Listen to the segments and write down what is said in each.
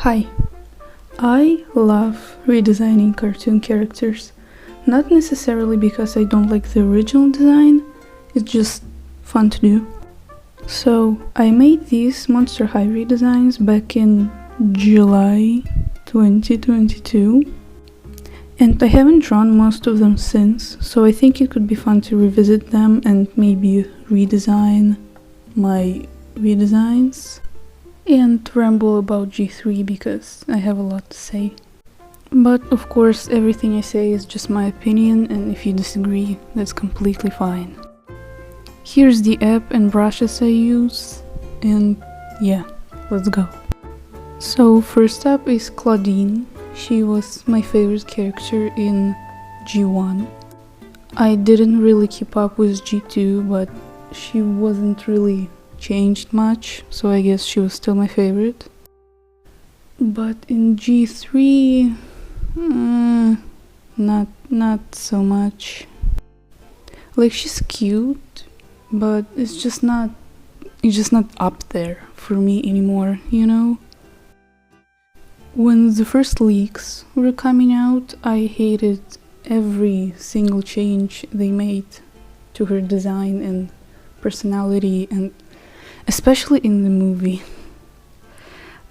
Hi, I love redesigning cartoon characters, not necessarily because I don't like the original design, it's just fun to do. So I made these Monster High redesigns back in July 2022, and I haven't drawn most of them since, so I think it could be fun to revisit them and maybe redesign my redesigns and ramble about G3 because I have a lot to say. But of course everything I say is just my opinion, and if you disagree, that's completely fine. Here's the app and brushes I use, and yeah, let's go. So first up is Claudine. She was my favorite character in G1. I didn't really keep up with G2, but she wasn't really changed much, so I guess she was still my favorite. But in G3, not so much. Like, she's cute, but it's just not up there for me anymore, you know? When the first leaks were coming out, I hated every single change they made to her design and personality, and especially in the movie.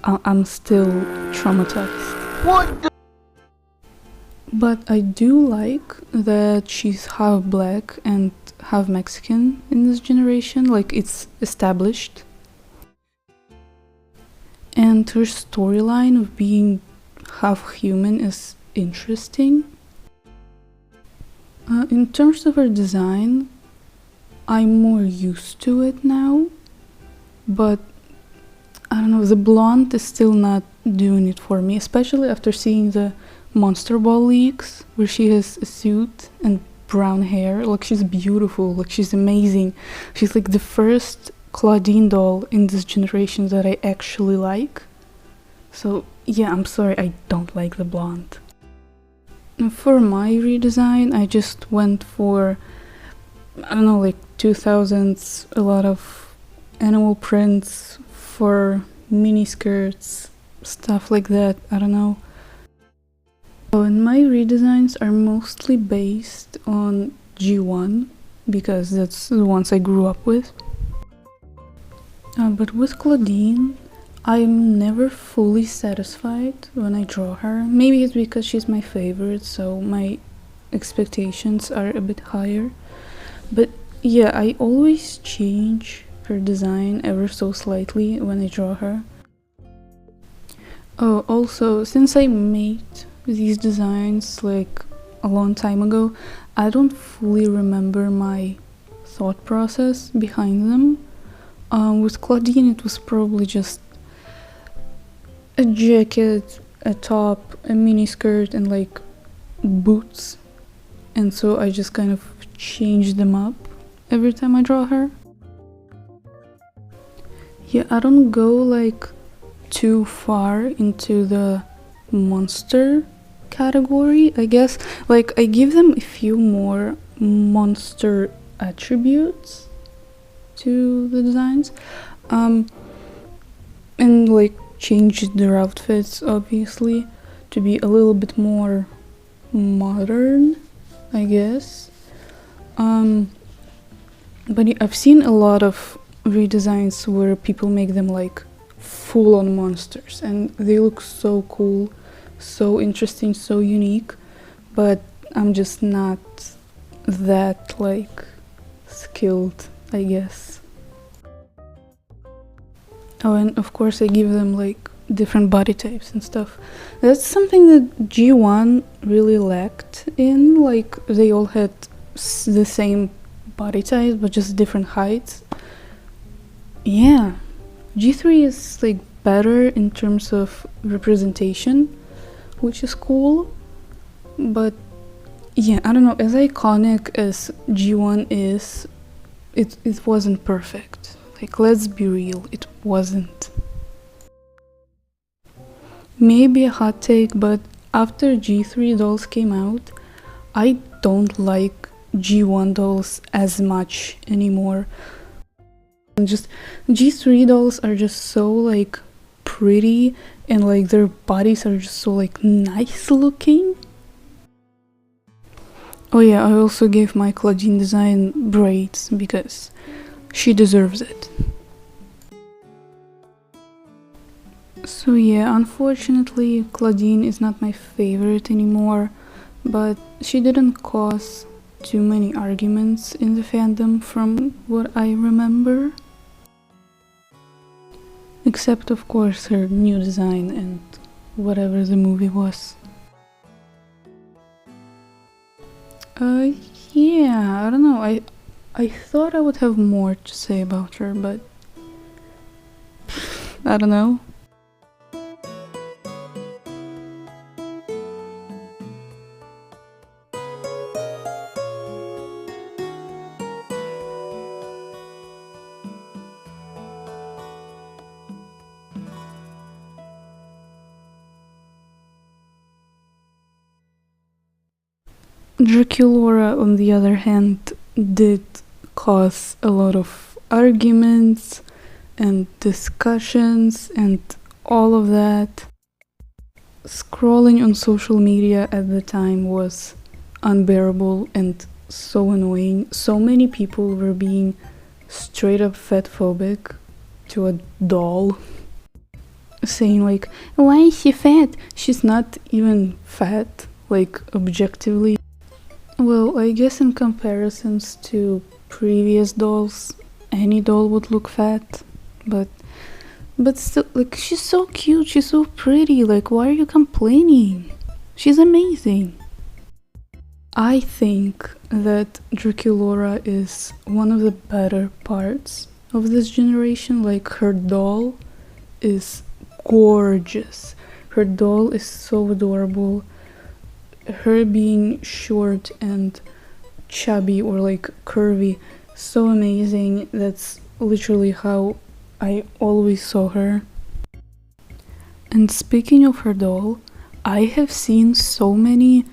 I'm still traumatized. What the? But I do like that she's half black and half Mexican in this generation, like it's established. And her storyline of being half human is interesting. In terms of her design, I'm more used to it now, but I don't know, the blonde is still not doing it for me, especially after seeing the Monster Ball leaks where she has a suit and brown hair. Like, she's beautiful, like she's amazing. She's like the first Claudine doll in this generation that I actually like. So yeah, I'm sorry, I don't like the blonde. For my redesign, I just went for, I don't know, like 2000s, a lot of animal prints for mini skirts, stuff like that, I don't know. Oh, and my redesigns are mostly based on G1 because that's the ones I grew up with. But with Claudine, I'm never fully satisfied when I draw her. Maybe it's because she's my favorite, so my expectations are a bit higher. But yeah, I always change her design ever so slightly when I draw her. Oh, also, since I made these designs like a long time ago, I don't fully remember my thought process behind them. With Claudine, it was probably just a jacket, a top, a mini skirt, and like boots, and so I just kind of changed them up every time I draw her. Yeah, I don't go like too far into the monster category, I guess. Like, I give them a few more monster attributes to the designs, and like changed their outfits obviously to be a little bit more modern, I guess. But I've seen a lot of redesigns where people make them like full-on monsters and they look so cool, so interesting, so unique, but I'm just not that like skilled, I guess. Oh, and of course I give them like different body types and stuff. That's something that G1 really lacked in, like they all had the same body types but just different heights. Yeah, G3 is like better in terms of representation, which is cool, but yeah, I don't know, as iconic as G1 is, it wasn't perfect. Like, let's be real, it wasn't. Maybe a hot take, but after G3 dolls came out, I don't like G1 dolls as much anymore. Just G3 dolls are just so like pretty and like their bodies are just so like nice looking. Oh yeah, I also gave my Claudine design braids because she deserves it. So yeah, unfortunately Claudine is not my favorite anymore, but she didn't cause too many arguments in the fandom from what I remember. Except of course her new design and whatever the movie was. Yeah, I don't know, I thought I would have more to say about her, but I don't know. Draculaura, on the other hand, did cause a lot of arguments and discussions and all of that. Scrolling on social media at the time was unbearable and so annoying. So many people were being straight up fatphobic to a doll, saying like, why is she fat? She's not even fat, like objectively. Well, I guess in comparisons to previous dolls, any doll would look fat, but still, like, she's so cute, she's so pretty, like, why are you complaining? She's amazing. I think that Draculaura is one of the better parts of this generation. Like, her doll is gorgeous. Her doll is so adorable. Her being short and chubby or like curvy, so amazing. That's literally how I always saw her. And speaking of her doll, I have seen so many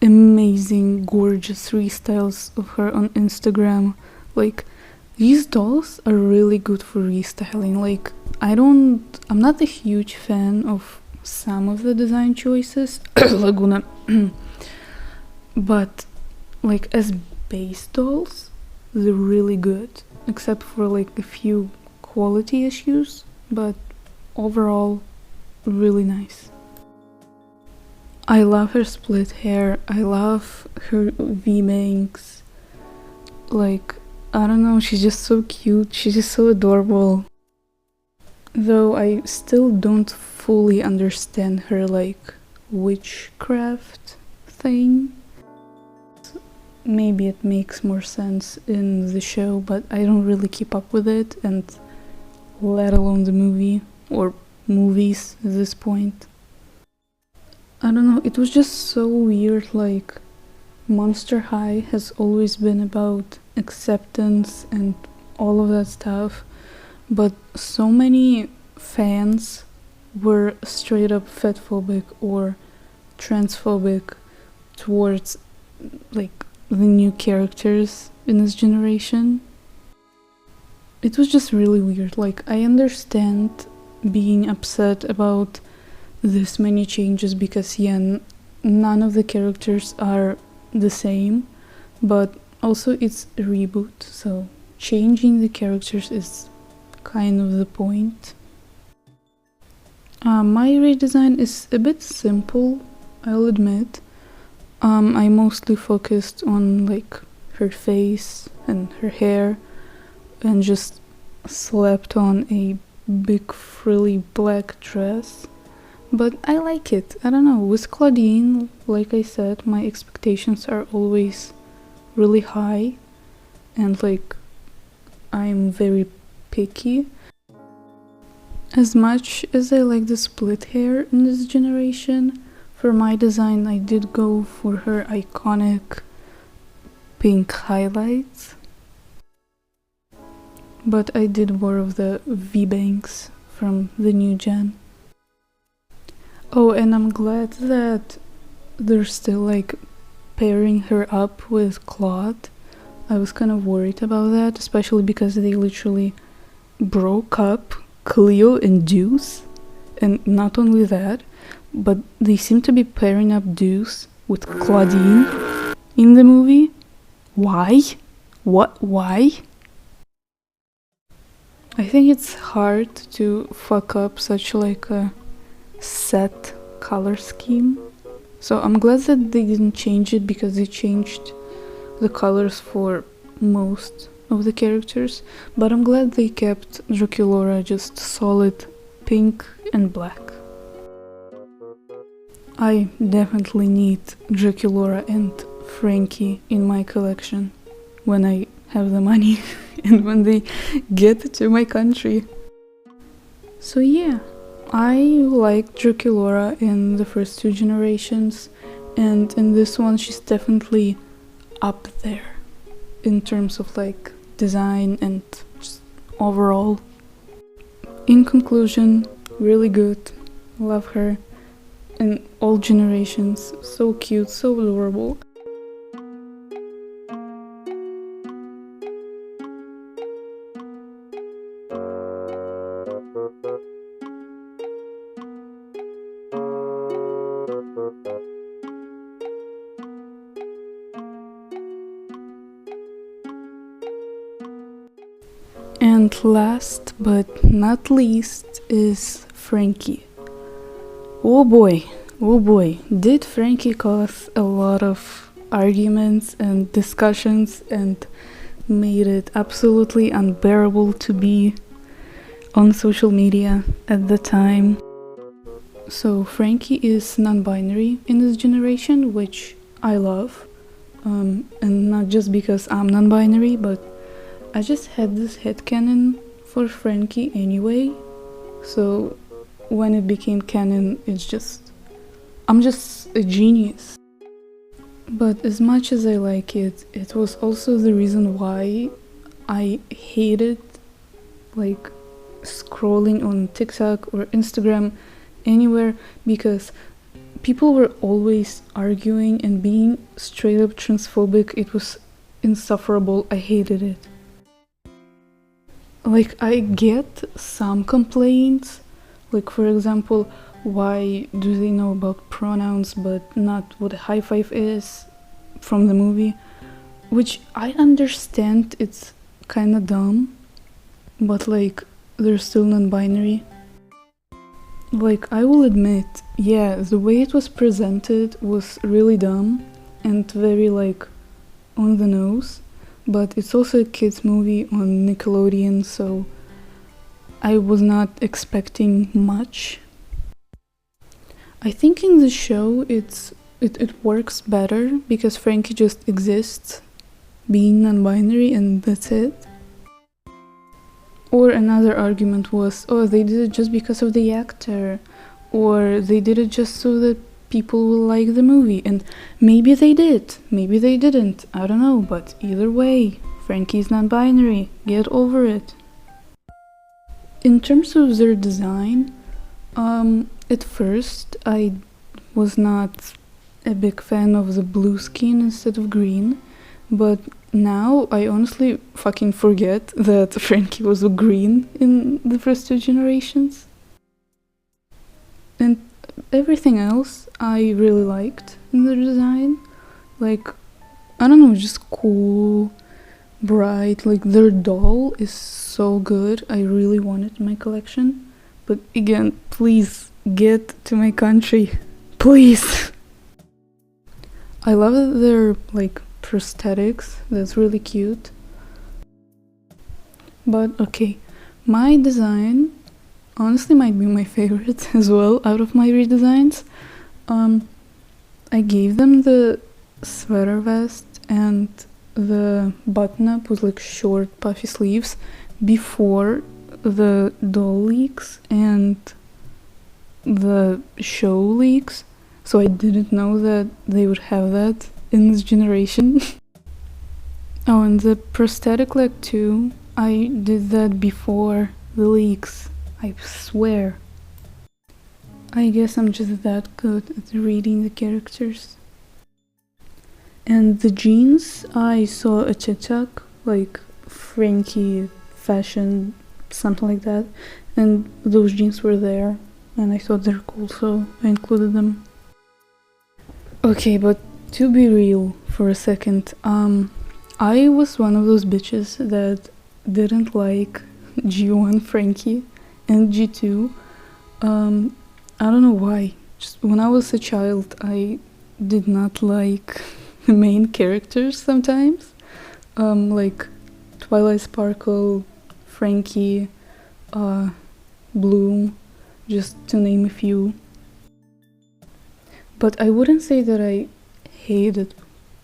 amazing, gorgeous restyles of her on Instagram. Like, these dolls are really good for restyling. Like, I'm not a huge fan of some of the design choices, Laguna, but like as base dolls, they're really good, except for like a few quality issues, but overall really nice. I love her split hair, I love her V-bangs, like, I don't know, she's just so cute, she's just so adorable. Though I still don't fully understand her like witchcraft thing. Maybe it makes more sense in the show, but I don't really keep up with it, and let alone the movie or movies at this point. I don't know, it was just so weird. Like, Monster High has always been about acceptance and all of that stuff, but so many fans were straight up fatphobic or transphobic towards like the new characters in this generation. It was just really weird. Like, I understand being upset about this many changes because yeah, none of the characters are the same, but also it's a reboot, so changing the characters is kind of the point. My redesign is a bit simple, I'll admit. I mostly focused on like her face and her hair and just slapped on a big frilly black dress. But I like it, I don't know, with Claudine, like I said, my expectations are always really high and like I'm very picky. As much as I like the split hair in this generation, for my design I did go for her iconic pink highlights. But I did more of the V-bangs from the new gen. Oh, and I'm glad that they're still like pairing her up with Claude. I was kind of worried about that, especially because they literally broke up, Cleo and Deuce. and not only that, but they seem to be pairing up Deuce with Claudine in the movie. Why? What? Why? I think it's hard to fuck up such like a set color scheme. So I'm glad that they didn't change it, because they changed the colors for most of the characters, but I'm glad they kept Draculaura just solid pink and black. I definitely need Draculaura and Frankie in my collection when I have the money and when they get to my country. So yeah, I like Draculaura in the first two generations, and in this one she's definitely up there in terms of like design and just overall. In conclusion, really good, love her in all generations, so cute, so adorable. And last but not least is Frankie. Oh boy, did Frankie cause a lot of arguments and discussions and made it absolutely unbearable to be on social media at the time. So Frankie is non-binary in this generation, which I love, and not just because I'm non-binary, but I just had this headcanon for Frankie anyway, so when it became canon, I'm just a genius. But as much as I like it, it was also the reason why I hated like scrolling on TikTok or Instagram, anywhere, because people were always arguing and being straight up transphobic. It was insufferable. I hated it. Like, I get some complaints, like for example, why do they know about pronouns but not what a high five is from the movie, which I understand, it's kinda dumb, but like, they're still non-binary. Like, I will admit, yeah, the way it was presented was really dumb and very like on the nose, but it's also a kids movie on Nickelodeon, so I was not expecting much. I think in the show it works better because Frankie just exists being non-binary and that's it. Or another argument was, oh, they did it just because of the actor, or they did it just so that people will like the movie, and maybe they did, maybe they didn't, I don't know, but either way, Frankie's non-binary, get over it. In terms of their design, at first I was not a big fan of the blue skin instead of green, but now I honestly fucking forget that Frankie was green in the first two generations. And everything else I really liked in the design. Like, I don't know, just cool, bright, like their doll is so good. I really want it in my collection. But again, please get to my country. Please! I love that they're like prosthetics, that's really cute. But okay, my design honestly might be my favorite as well out of my redesigns. I gave them the sweater vest and the button-up with like short puffy sleeves before the doll leaks and the show leaks, so I didn't know that they would have that in this generation. Oh, and the prosthetic leg too, I did that before the leaks, I swear. I guess I'm just that good at reading the characters. And the jeans, I saw a TikTok, like Frankie fashion, something like that, and those jeans were there. and I thought they're cool, so I included them. Okay, but to be real for a second, I was one of those bitches that didn't like G1 Frankie and G2. I don't know why. Just when I was a child, I did not like the main characters sometimes. Like Twilight Sparkle, Frankie, Bloom, just to name a few. But I wouldn't say that I hated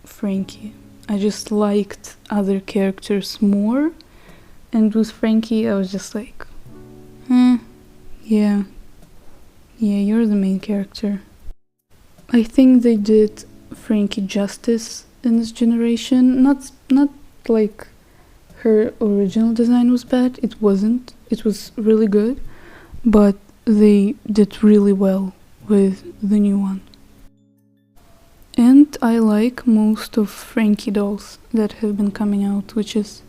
Frankie. I just liked other characters more, and with Frankie I was just like, yeah, you're the main character. I think they did Frankie justice in this generation. Not like her original design was bad, it wasn't. It was really good, but they did really well with the new one. And I like most of Frankie dolls that have been coming out, which is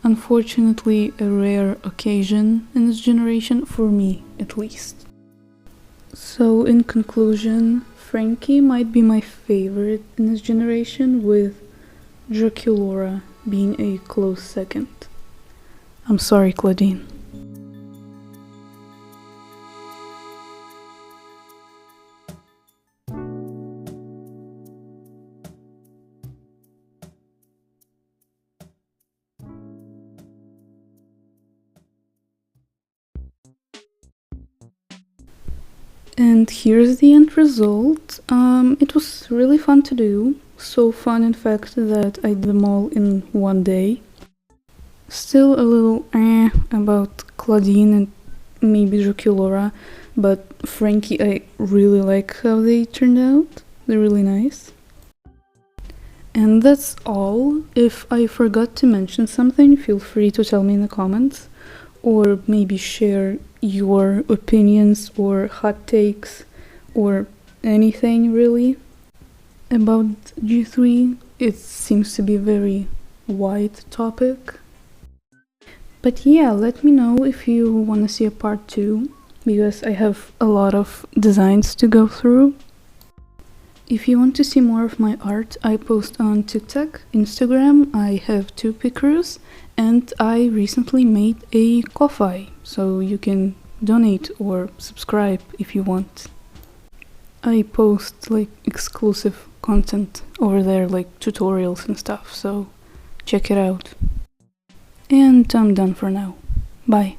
unfortunately a rare occasion in this generation, for me at least. So in conclusion, Frankie might be my favorite in this generation, with Draculaura being a close second. I'm sorry, Claudine. And here's the end result. It was really fun to do. So fun, in fact, that I did them all in one day. Still a little about Claudine and maybe Draculaura, but Frankie, I really like how they turned out. They're really nice. And that's all. If I forgot to mention something, feel free to tell me in the comments, or maybe share your opinions or hot takes or anything really about G3. It seems to be a very wide topic. But yeah, let me know if you want to see a part 2, because I have a lot of designs to go through. If you want to see more of my art, I post on TikTok, Instagram. I have 2 Picrews, and I recently made a Ko-fi, so you can donate or subscribe if you want. I post like exclusive content over there, like tutorials and stuff, so check it out. And I'm done for now. Bye.